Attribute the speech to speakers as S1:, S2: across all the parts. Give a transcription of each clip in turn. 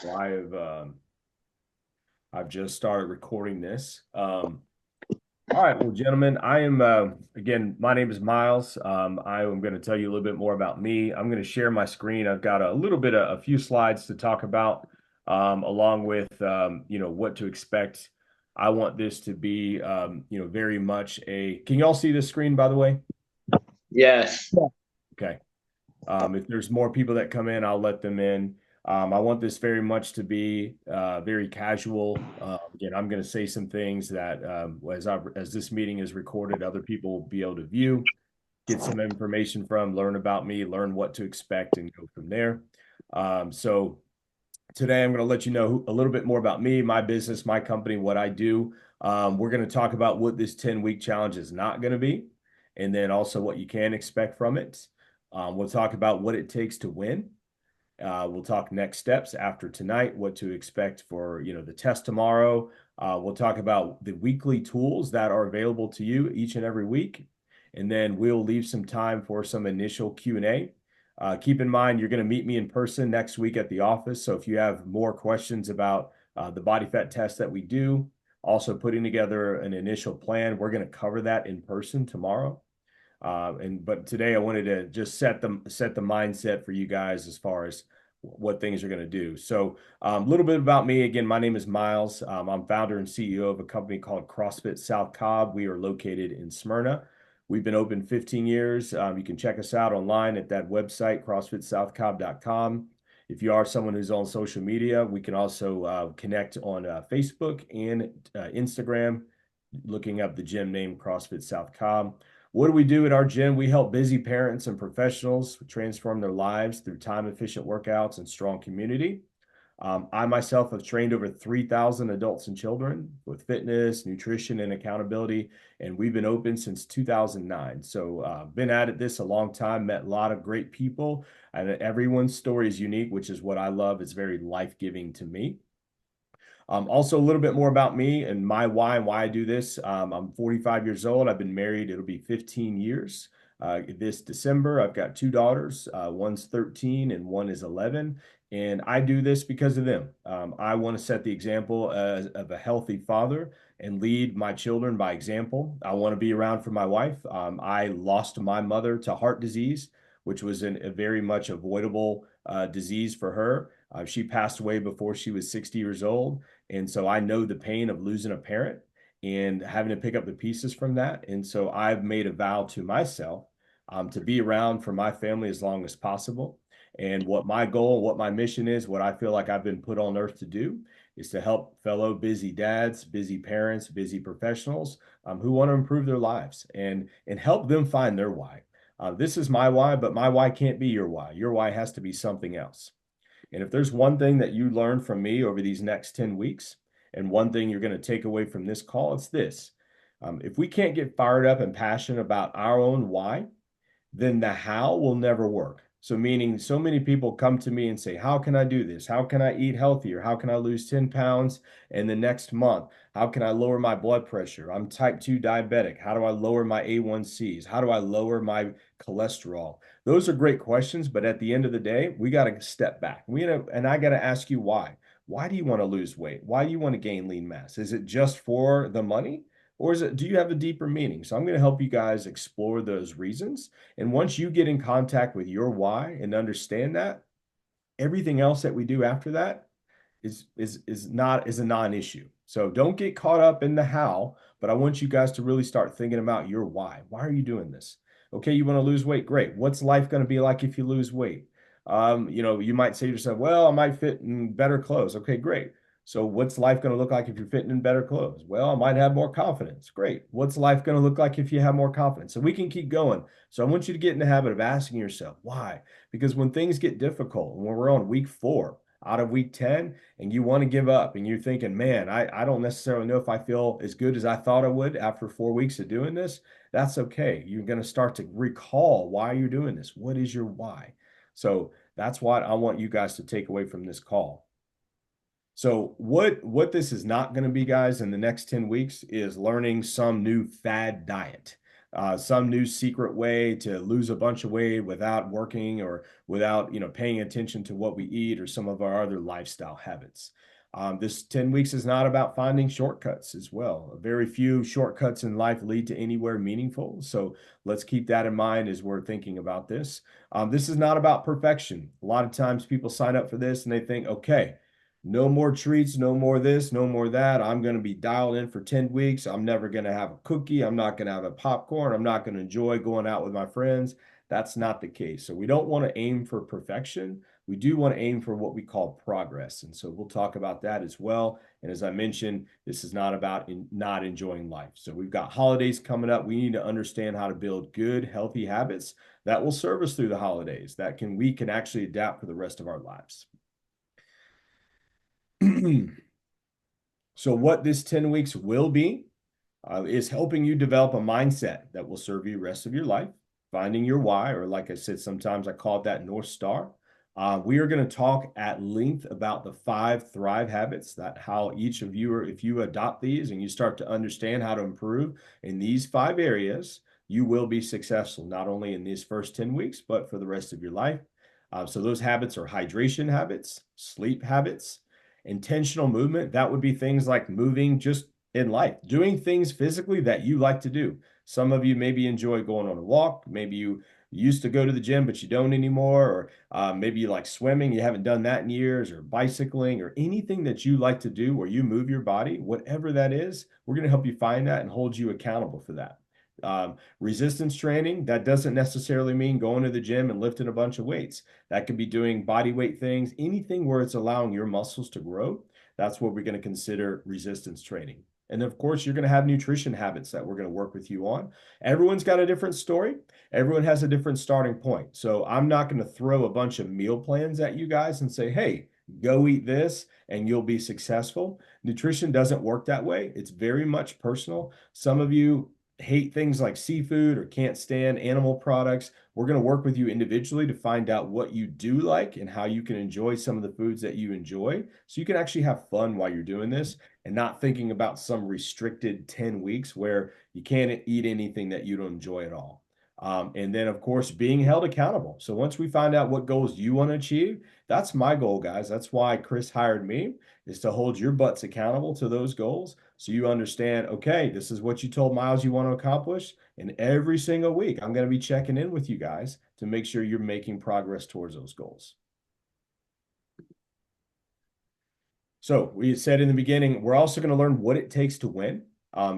S1: Well, I've just started recording this. All right, well, gentlemen, I am again. My name is Miles. I am going to tell you a little bit more about me. I'm going to share my screen. I've got a little bit of a few slides to talk about, along with what to expect. I want this to be very much a. Can you all see this screen, by the way?
S2: Yes.
S1: Okay. If there's more people that come in, I'll let them in. I want this very much to be very casual. Again, I'm going to say some things that as this meeting is recorded, other people will be able to view, get some information from, learn about me, learn what to expect, and go from there. So today, I'm going to let you know a little bit more about me, my business, my company, what I do. We're going to talk about what this 10-week challenge is not going to be, and then also what you can expect from it. We'll talk about what it takes to win. We'll talk next steps after tonight, what to expect for the test tomorrow. We'll talk about the weekly tools that are available to you each and every week, and then we'll leave some time for some initial Q&A. Keep in mind, you're going to meet me in person next week at the office. So if you have more questions about the body fat test that we do, also putting together an initial plan, we're going to cover that in person tomorrow. But today I wanted to just set the mindset for you guys as far as what things are going to do. So a little bit about me. Again, my name is Miles. I'm founder and CEO of a company called CrossFit South Cobb. We are located in Smyrna. We've been open 15 years. You can check us out online at that website, CrossFitSouthCobb.com. If you are someone who's on social media, we can also connect on Facebook and Instagram, looking up the gym name CrossFit South Cobb. What do we do at our gym? We help busy parents and professionals transform their lives through time-efficient workouts and strong community. I myself have trained over 3,000 adults and children with fitness, nutrition, and accountability, and we've been open since 2009. So been at this a long time, met a lot of great people, and everyone's story is unique, which is what I love. It's very life-giving to me. Also, a little bit more about me and my why and why I do this. I'm 45 years old. I've been married. It'll be 15 years this December. I've got two daughters. One's 13 and one is 11. And I do this because of them. I want to set the example of a healthy father and lead my children by example. I want to be around for my wife. I lost my mother to heart disease, which was a very much avoidable disease for her. She passed away before she was 60 years old. And so I know the pain of losing a parent and having to pick up the pieces from that. And so I've made a vow to myself to be around for my family as long as possible. And what my goal, what my mission is, what I feel like I've been put on earth to do is to help fellow busy dads, busy parents, busy professionals who want to improve their lives and help them find their why. This is my why, but my why can't be your why. Your why has to be something else. And if there's one thing that you learn from me over these next 10 weeks, and one thing you're going to take away from this call, it's this. If we can't get fired up and passionate about our own why, then the how will never work. So, meaning so many people come to me and say, how can I do this? How can I eat healthier? How can I lose 10 pounds in the next month? How can I lower my blood pressure? I'm type 2 diabetic. How do I lower my A1Cs? How do I lower my cholesterol? Those are great questions, but at the end of the day, we got to step back. And I got to ask you why. Why do you want to lose weight? Why do you want to gain lean mass? Is it just for the money? Or do you have a deeper meaning? So I'm going to help you guys explore those reasons. And once you get in contact with your why and understand that, everything else that we do after that is a non-issue. So don't get caught up in the how, but I want you guys to really start thinking about your why. Why are you doing this? Okay, you want to lose weight? Great. What's life going to be like if you lose weight? You might say to yourself, well, I might fit in better clothes. Okay, great. So what's life going to look like if you're fitting in better clothes? Well, I might have more confidence. Great. What's life going to look like if you have more confidence? So we can keep going. So I want you to get in the habit of asking yourself, why? Because when things get difficult, when we're on week 4 out of week 10 and you want to give up and you're thinking, man, I don't necessarily know if I feel as good as I thought I would after 4 weeks of doing this, that's okay. You're going to start to recall why you're doing this. What is your why? So that's what I want you guys to take away from this call. So what this is not going to be, guys, in the next 10 weeks is learning some new fad diet. some new secret way to lose a bunch of weight without working or without, paying attention to what we eat or some of our other lifestyle habits. This 10 weeks is not about finding shortcuts as well. Very few shortcuts in life lead to anywhere meaningful. So let's keep that in mind as we're thinking about this. This is not about perfection. A lot of times people sign up for this and they think, okay, no more treats, no more this, no more that. I'm going to be dialed in for 10 weeks. I'm never going to have a cookie. I'm not going to have a popcorn. I'm not going to enjoy going out with my friends. That's not the case. So we don't want to aim for perfection. We do want to aim for what we call progress. And so we'll talk about that as well. And as I mentioned, this is not about not enjoying life. So we've got holidays coming up. We need to understand how to build good, healthy habits that will serve us through the holidays we can actually adapt for the rest of our lives. So what this 10 weeks will be is helping you develop a mindset that will serve you the rest of your life, finding your why, or like I said, sometimes I call it that North Star. We are going to talk at length about the 5 Thrive habits, that how each of you, if you adopt these and you start to understand how to improve in these 5 areas, you will be successful, not only in these first 10 weeks, but for the rest of your life. So those habits are hydration habits, sleep habits, intentional movement. That would be things like moving just in life, doing things physically that you like to do. Some of you maybe enjoy going on a walk. Maybe you used to go to the gym, but you don't anymore. Or maybe you like swimming. You haven't done that in years, or bicycling, or anything that you like to do where you move your body, whatever that is, we're going to help you find that and hold you accountable for that. Resistance training, that doesn't necessarily mean going to the gym and lifting a bunch of weights. That could be doing body weight things, anything where it's allowing your muscles to grow. That's what we're going to consider resistance training. And of course, you're going to have nutrition habits that we're going to work with you on. Everyone's got a different story. Everyone has a different starting point. So I'm not going to throw a bunch of meal plans at you guys and say, hey, go eat this and you'll be successful. Nutrition doesn't work that way. It's very much personal. Some of you hate things like seafood or can't stand animal products. We're going to work with you individually to find out what you do like and how you can enjoy some of the foods that you enjoy, so you can actually have fun while you're doing this and not thinking about some restricted 10 weeks where you can't eat anything that you don't enjoy at all. And then, of course, being held accountable. So once we find out what goals you want to achieve, that's my goal, guys. That's why Chris hired me, is to hold your butts accountable to those goals. So you understand, okay, this is what you told Miles you want to accomplish. And every single week, I'm going to be checking in with you guys to make sure you're making progress towards those goals. So we said in the beginning, we're also going to learn what it takes to win.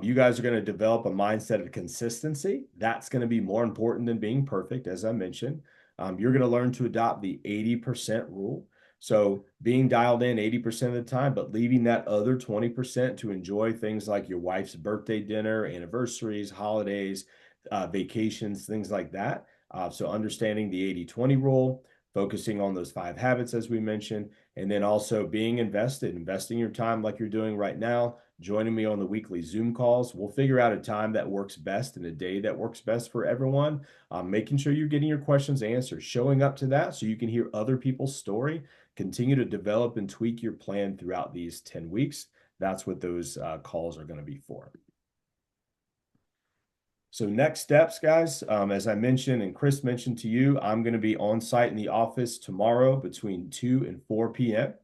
S1: You guys are going to develop a mindset of consistency. That's going to be more important than being perfect, as I mentioned. You're going to learn to adopt the 80% rule. So being dialed in 80% of the time, but leaving that other 20% to enjoy things like your wife's birthday dinner, anniversaries, holidays, vacations, things like that. So understanding the 80-20 rule, focusing on those 5 habits, as we mentioned, and then also being investing your time like you're doing right now, joining me on the weekly Zoom calls. We'll figure out a time that works best and a day that works best for everyone. Making sure you're getting your questions answered, showing up to that so you can hear other people's story, continue to develop and tweak your plan throughout these 10 weeks. That's what those calls are going to be for. So next steps, guys, as I mentioned and Chris mentioned to you, I'm going to be on site in the office tomorrow between 2 and 4 p.m.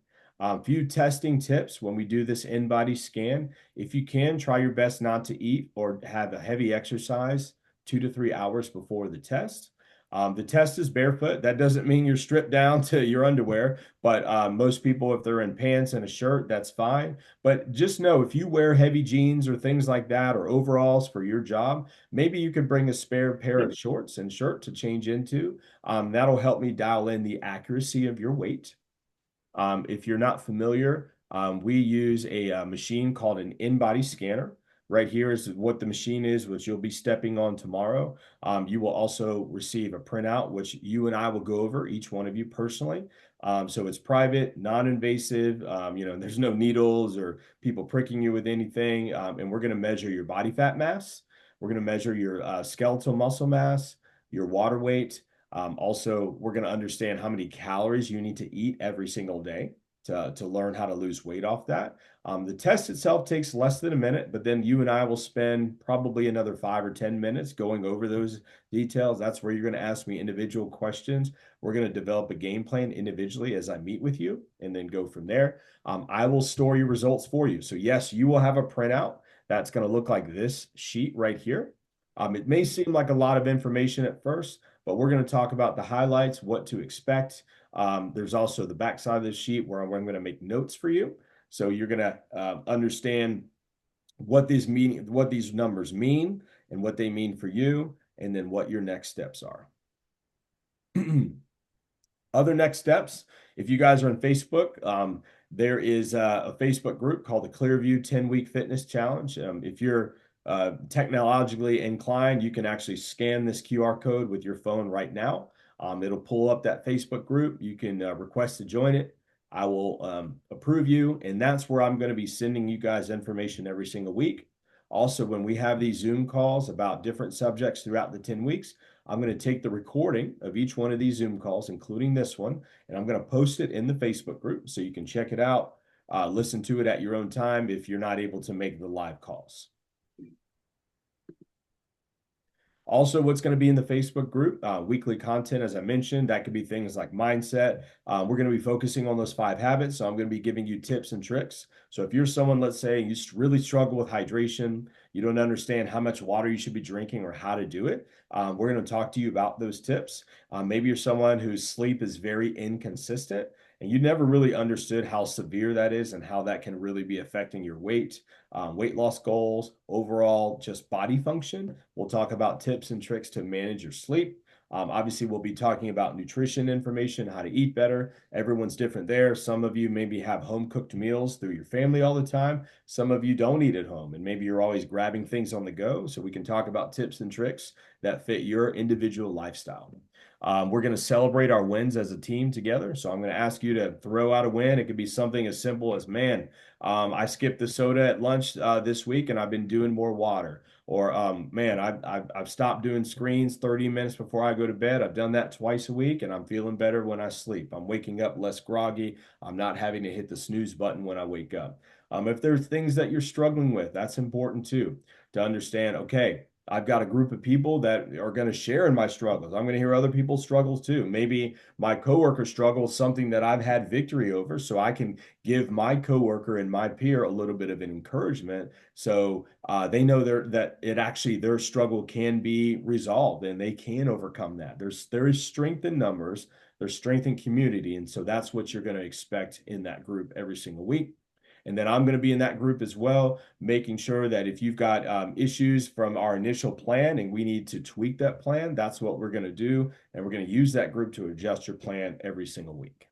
S1: A few testing tips when we do this in-body scan. If you can, try your best not to eat or have a heavy exercise 2 to 3 hours before the test. The test is barefoot. That doesn't mean you're stripped down to your underwear, but most people, if they're in pants and a shirt, that's fine. But just know if you wear heavy jeans or things like that, or overalls for your job, maybe you could bring a spare pair of shorts and shirt to change into. That'll help me dial in the accuracy of your weight. If you're not familiar, we use a machine called an in-body scanner. Right here is what the machine is, which you'll be stepping on tomorrow. You will also receive a printout, which you and I will go over, each one of you personally. So it's private, non-invasive, there's no needles or people pricking you with anything. And we're going to measure your body fat mass. We're going to measure your skeletal muscle mass, your water weight. Also, we're going to understand how many calories you need to eat every single day. to learn how to lose weight off that. The test itself takes less than a minute, but then you and I will spend probably another 5 or 10 minutes going over those details. That's where you're going to ask me individual questions. We're going to develop a game plan individually as I meet with you and then go from there. I will store your results for you. So yes, you will have a printout that's going to look like this sheet right here. It may seem like a lot of information at first, but we're going to talk about the highlights, what to expect. There's also the back side of the sheet where I'm going to make notes for you. So you're going to understand what these numbers mean and what they mean for you, and then what your next steps are. Other next steps, if you guys are on Facebook, there is a Facebook group called the Clearview 10-Week Fitness Challenge. If you're technologically inclined, you can actually scan this QR code with your phone right now. It'll pull up that Facebook group. You can request to join it. I will approve you, and that's where I'm going to be sending you guys information every single week. Also, when we have these Zoom calls about different subjects throughout the 10 weeks, I'm going to take the recording of each one of these Zoom calls, including this one, and I'm going to post it in the Facebook group so you can check it out, listen to it at your own time if you're not able to make the live calls. Also, what's going to be in the Facebook group, weekly content, as I mentioned, that could be things like mindset. We're going to be focusing on those 5 habits. So I'm going to be giving you tips and tricks. So if you're someone, let's say you really struggle with hydration, you don't understand how much water you should be drinking or how to do it, we're going to talk to you about those tips. Maybe you're someone whose sleep is very inconsistent and you never really understood how severe that is and how that can really be affecting your weight loss goals, overall just body function. We'll talk about tips and tricks to manage your sleep. Obviously, we'll be talking about nutrition information, how to eat better. Everyone's different there. Some of you maybe have home cooked meals through your family all the time. Some of you don't eat at home, and maybe you're always grabbing things on the go. So we can talk about tips and tricks that fit your individual lifestyle. We're going to celebrate our wins as a team together. So I'm going to ask you to throw out a win. It could be something as simple as, man, I skipped the soda at lunch this week and I've been doing more water. Or, man, I've stopped doing screens 30 minutes before I go to bed. I've done that twice a week and I'm feeling better when I sleep. I'm waking up less groggy. I'm not having to hit the snooze button when I wake up. If there's things that you're struggling with, that's important too, to understand, okay, I've got a group of people that are going to share in my struggles. I'm going to hear other people's struggles too. Maybe my coworker struggles something that I've had victory over, so I can give my coworker and my peer a little bit of an encouragement, so they know that their struggle can be resolved and they can overcome that. There is strength in numbers, there's strength in community, and so that's what you're going to expect in that group every single week. And then I'm going to be in that group as well, making sure that if you've got issues from our initial plan and we need to tweak that plan, that's what we're going to do. And we're going to use that group to adjust your plan every single week.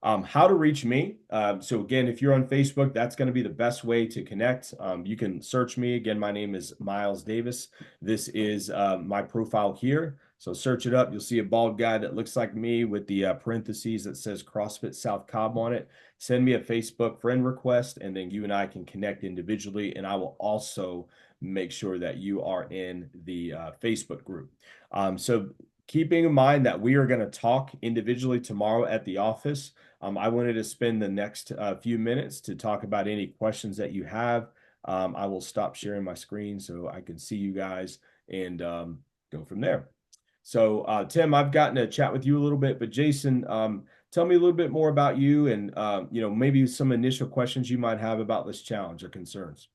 S1: How to reach me. So again, if you're on Facebook, that's going to be the best way to connect. You can search me. Again, my name is Miles Davis. This is my profile here. So search it up. You'll see a bald guy that looks like me with the parentheses that says CrossFit South Cobb on it. Send me a Facebook friend request, and then you and I can connect individually. And I will also make sure that you are in the Facebook group. So keeping in mind that we are going to talk individually tomorrow at the office, I wanted to spend the next few minutes to talk about any questions that you have. I will stop sharing my screen so I can see you guys and go from there. So Tim, I've gotten to chat with you a little bit, but Jason, tell me a little bit more about you and maybe some initial questions you might have about this challenge or concerns.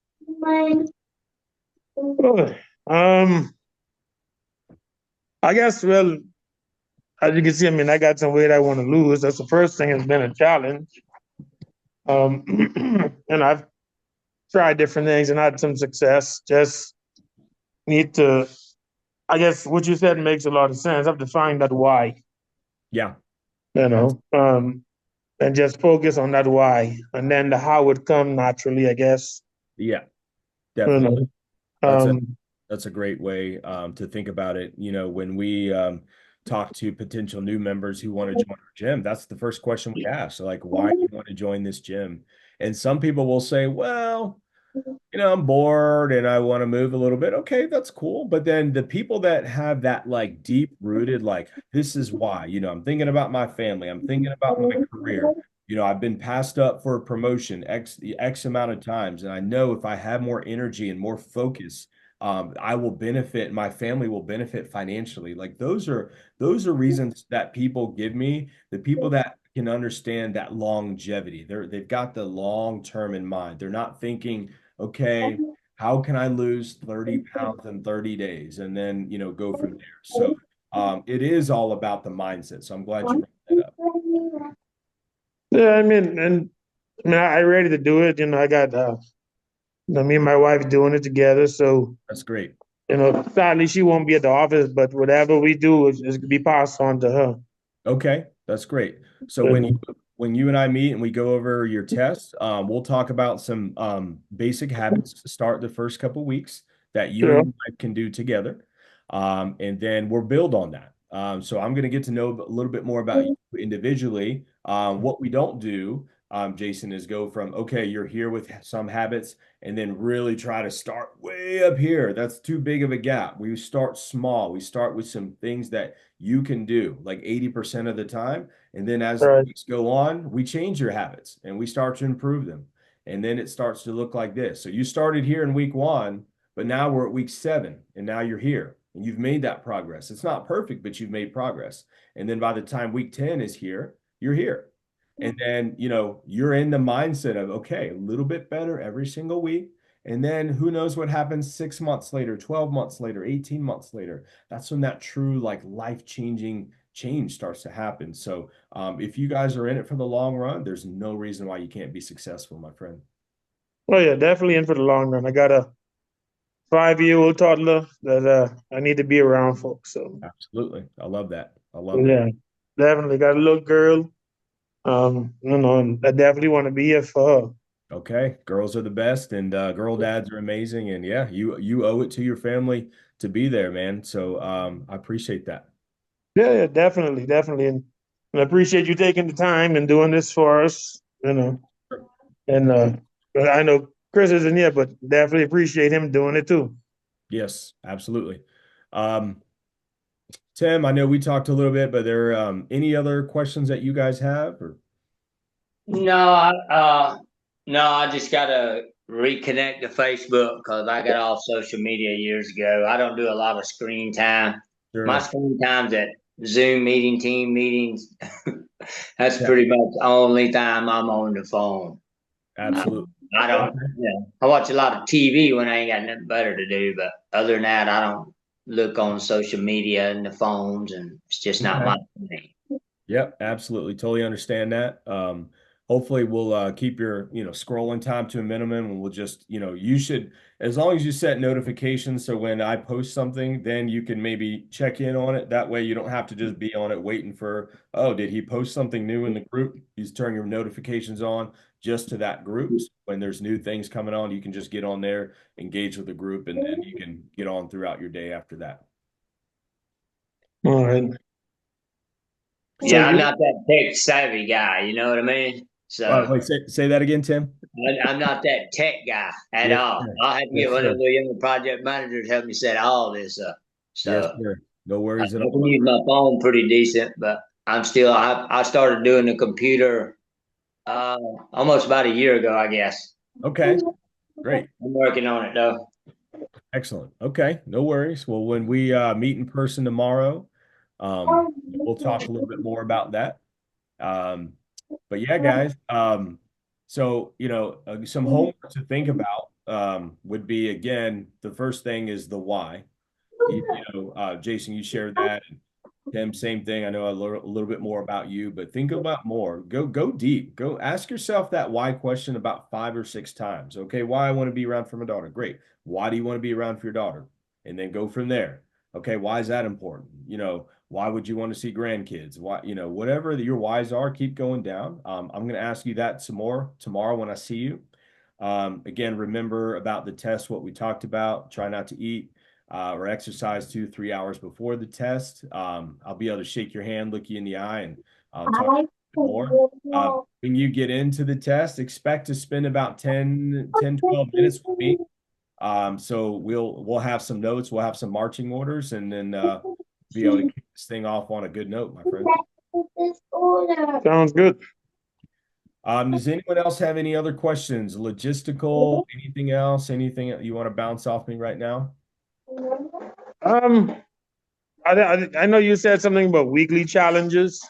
S3: I guess, well, as you can see, I mean, I got some weight I want to lose. That's the first thing. It's been a challenge. And I've tried different things and had some success. Just need to, I guess what you said makes a lot of sense. I've defined that why,
S1: Yeah.
S3: And just focus on that why. And then the how would come naturally, I guess.
S1: Yeah,
S3: You
S1: definitely.
S3: know.
S1: That's a great way to think about it. When we talk to potential new members who want to join our gym, that's the first question we ask. So like, why do you want to join this gym? And some people will say, well, I'm bored and I want to move a little bit. Okay, that's cool. But then the people that have that like deep rooted, like, this is why, I'm thinking about my family, I'm thinking about my career. I've been passed up for a promotion X amount of times. And I know if I have more energy and more focus, I will benefit, my family will benefit financially. Like those are reasons that people give me, the people that can understand that longevity. They've got the long term in mind. They're not thinking, okay, how can I lose 30 pounds in 30 days and then, go from there. So it is all about the mindset. So I'm glad you brought that up.
S3: Yeah, I ready to do it. I got me and my wife doing it together. So,
S1: That's great.
S3: sadly she won't be at the office, but whatever we do is gonna be passed on to her.
S1: Okay, that's great. So
S3: And,
S1: when you and I meet and we go over your test, we'll talk about some basic habits to start the first couple weeks that you and
S3: sure.
S1: your wife can do together. And then we'll build on that. So I'm going to get to know a little bit more about you individually. What we don't do, Jason, is go from, okay, you're here with some habits and then really try to start way up here. That's too big of a gap. We start small. We start with some things that you can do like 80% of the time. And then as the
S3: Right.
S1: weeks go on, we change your habits and we start to improve them. And then it starts to look like this. So you started here in week 1, but now we're at week 7 and now you're here and you've made that progress. It's not perfect, but you've made progress. And then by the time week 10 is here, you're here. And then, you're in the mindset of, okay, a little bit better every single week. And then who knows what happens 6 months later, 12 months later, 18 months later. That's when that true, like, life-changing change starts to happen. So if you guys are in it for the long run, there's no reason why you can't be successful, my friend.
S3: Oh yeah, definitely in for the long run. I got a 5-year-old toddler that I need to be around folks. So
S1: Absolutely. I love that. I love that.
S3: yeah, definitely got a little girl. And I definitely want to be here for her.
S1: Okay, girls are the best, and girl dads are amazing, and yeah, you owe it to your family to be there, man. So I appreciate that.
S3: Yeah, yeah, definitely, definitely. And I appreciate you taking the time and doing this for us, And I know Chris isn't here, but definitely appreciate him doing it too.
S1: Yes, absolutely. Um, Tim, I know we talked a little bit, but there any other questions that you guys have? Or
S2: No, no, I just gotta reconnect to Facebook because I got off social media years ago. I don't do a lot of screen time. My
S1: sure,
S2: screen time's at Zoom meeting, team meetings. That's
S1: yeah,
S2: pretty much the only time I'm on the phone. Uh,
S1: absolutely.
S2: I don't,
S1: Okay.
S2: I watch a lot of TV when I ain't got nothing better to do, but other than that, I don't look on social media and the phones, and it's just not
S1: Okay.
S2: my thing.
S1: Yep, absolutely. Totally understand that. Hopefully we'll keep your, scrolling time to a minimum and we'll just, you should, as long as you set notifications so when I post something, then you can maybe check in on it. That way you don't have to just be on it waiting for, oh, did he post something new in the group? You just turn your notifications on just to that group. So when there's new things coming on, you can just get on there, engage with the group, and then you can get on throughout your day after that.
S3: All right. So
S2: Yeah, I'm
S3: you,
S2: not that tech savvy guy, you know what I mean? So
S1: Wait, say that again, Tim.
S2: I'm not that tech guy at
S1: Yes,
S2: all.
S1: sir.
S2: I'll have to get
S1: Yes,
S2: one of
S1: sir.
S2: the younger project managers to help me set all this up.
S1: Yes,
S2: So
S1: sir. No
S2: I
S1: worries at all,
S2: can
S1: my
S2: use
S1: friend.
S2: my phone pretty decent, but I started doing the computer uh almost about a year ago, I guess.
S1: Okay, great.
S2: I'm working on it though.
S1: Excellent. Okay, no worries. Well, when we meet in person tomorrow, we'll talk a little bit more about that. Um, but yeah, guys, so some homework to think about would be again, the first thing is the why. Jason, you shared that. Tim, same thing. I know a little bit more about you, but think about more. Go deep. Go ask yourself that why question about 5 or 6 times. Okay, why I want to be around for my daughter. Great. Why do you want to be around for your daughter? And then go from there. Okay, why is that important? Why would you want to see grandkids? Why, whatever your whys are, keep going down. I'm going to ask you that some more tomorrow when I see you. Again, remember about the test, what we talked about. Try not to eat or exercise 2, 3 hours before the test. I'll be able to shake your hand, look you in the eye, and I'll talk more. When you get into the test, expect to spend about 10, 12 minutes with me. So we'll have some notes, we'll have some marching orders, and then be able to kick this thing off on a good note, my friend.
S3: Sounds good.
S1: Does anyone else have any other questions? Logistical, anything else? Anything you want to bounce off me right now?
S3: I know you said something about weekly challenges.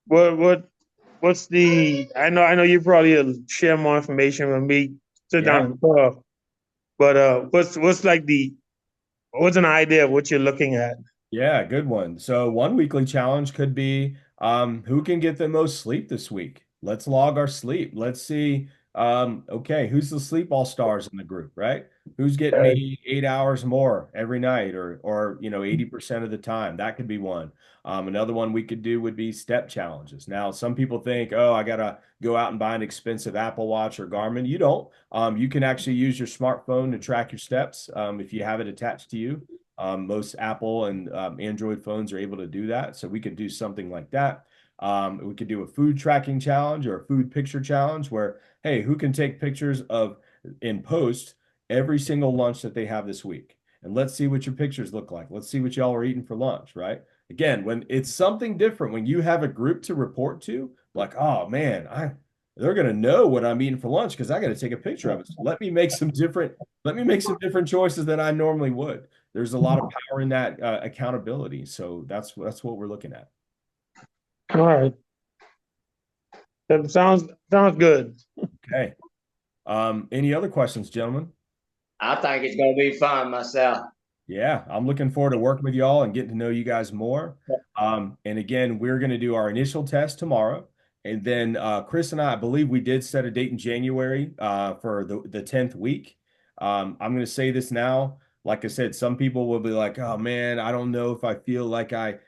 S3: What's the? I know you probably share more information when we sit down and talk. But what's like what's an idea of what you're looking at?
S1: Yeah, good one. So one weekly challenge could be who can get the most sleep this week? Let's log our sleep. Let's see. Okay, who's the sleep all stars in the group, right? Who's getting maybe 8 hours more every night or 80% of the time? That could be one. Another one we could do would be step challenges. Now, some people think, oh, I gotta go out and buy an expensive Apple Watch or Garmin. You don't. You can actually use your smartphone to track your steps if you have it attached to you. Most Apple and Android phones are able to do that. So we could do something like that. We could do a food tracking challenge or a food picture challenge where, hey, who can take pictures of in post every single lunch that they have this week? And let's see what your pictures look like. Let's see what y'all are eating for lunch, right? Again, when it's something different, when you have a group to report to, like, oh man, they're gonna know what I'm eating for lunch because I got to take a picture of it. So let me make some different choices than I normally would. There's a lot of power in that accountability. So that's what we're looking at.
S3: All right. That sounds good.
S1: Okay. Any other questions, gentlemen?
S2: I think it's gonna be fun myself.
S1: Yeah, I'm looking forward to working with y'all and getting to know you guys more. And again, we're going to do our initial test tomorrow. And then Chris and I believe we did set a date in January for the 10th week. I'm going to say this now. Like I said, some people will be like, oh man, I don't know if I feel like I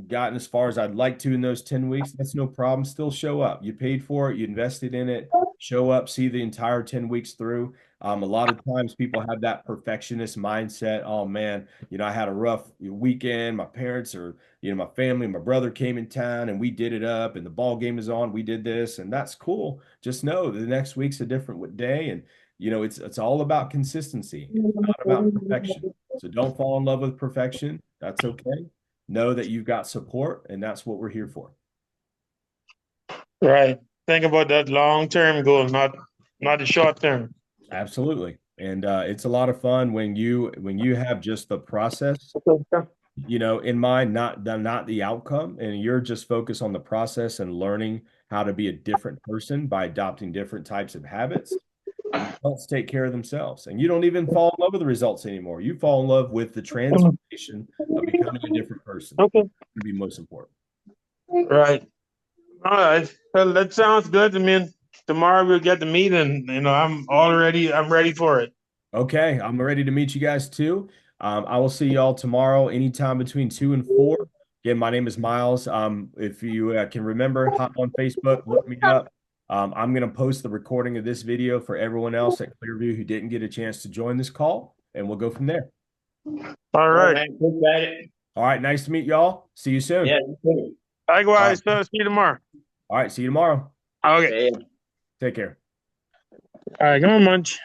S1: gotten as far as I'd like to in those 10 weeks. That's no problem. Still show up. You paid for it. You invested in it. Show up, see the entire 10 weeks through. A lot of times people have that perfectionist mindset. Oh man, I had a rough weekend. My parents or, my family, my brother came in town and we did it up and the ball game is on. We did this and that's cool. Just know the next week's a different day. And, it's all about consistency. It's not about perfection. So don't fall in love with perfection. That's okay. Know that you've got support and that's what we're here for.
S3: Right. Think about that long-term goal, not the short term.
S1: Absolutely. And it's a lot of fun when you have just the process, in mind, not the outcome, and you're just focused on the process and learning how to be a different person by adopting different types of habits. Results take care of themselves, and you don't even fall in love with the results anymore. You fall in love with the transformation of becoming a different person.
S3: Okay.
S1: Would be most important.
S3: Right. All right. Well, that sounds good. I mean, tomorrow we'll get the meet, and I'm ready for it.
S1: Okay, I'm ready to meet you guys too. I will see y'all tomorrow, anytime between 2 and 4. Again, my name is Miles. If you can remember, hop on Facebook, look me up. I'm going to post the recording of this video for everyone else at Clearview who didn't get a chance to join this call, and we'll go from there.
S3: All right.
S2: Man,
S1: all right, nice to meet y'all. See you soon.
S2: yeah.
S3: Likewise. See you tomorrow.
S1: All right, see you tomorrow.
S3: Okay.
S2: Yeah.
S1: Take care.
S3: All right, come on, Munch.